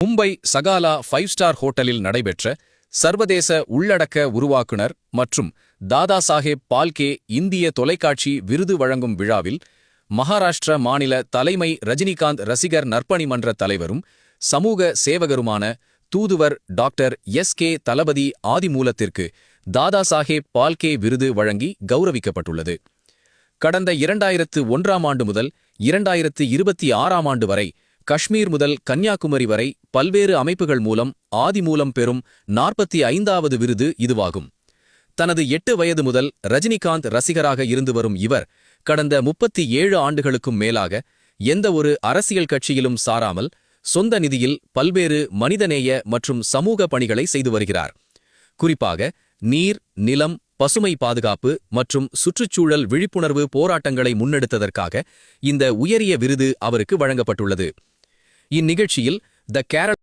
Mumbai சகாலா 5 star ஹோட்டலில் நடைபெற்ற சர்வதேச உள்ளடக்க உருவாக்குனர் மற்றும் தாதாசாஹேப் பால்கே இந்திய தொலைக்காட்சி விருது வழங்கும் விழாவில் மகாராஷ்டிர மாநில தலைமை ரஜினிகாந்த் ரசிகர் நற்பணி மன்ற தலைவரும் சமூக சேவகருமான தூதுவர் டாக்டர் எஸ்.கே. தளபதி ஆதிமூலத்திற்கு தாதாசாஹேப் பால்கே விருது வழங்கி கௌரவிக்கப்பட்டுள்ளது. கடந்த 2001ஆம் ஆண்டு முதல் 2026ஆம் ஆண்டு வரை காஷ்மீர் முதல் கன்னியாகுமரி வரை பல்வேறு அமைப்புகள் மூலம் ஆதிமூலம் பெறும் 45வது விருது இதுவாகும். தனது 8 வயது முதல் ரஜினிகாந்த் ரசிகராக இருந்து வரும் இவர் கடந்த 37 ஆண்டுகளுக்கும் மேலாக எந்த ஒரு அரசியல் கட்சியிலும் சாராமல் சொந்த நிதியில் பல்வேறு மனிதநேய மற்றும் சமூக பணிகளை செய்து வருகிறார். குறிப்பாக நீர், நிலம், பசுமை பாதுகாப்பு மற்றும் சுற்றுச்சூழல் விழிப்புணர்வு போராட்டங்களை முன்னெடுத்ததற்காக இந்த உயரிய விருது அவருக்கு வழங்கப்பட்டுள்ளது. இந்நிகழ்ச்சியில் த கேரள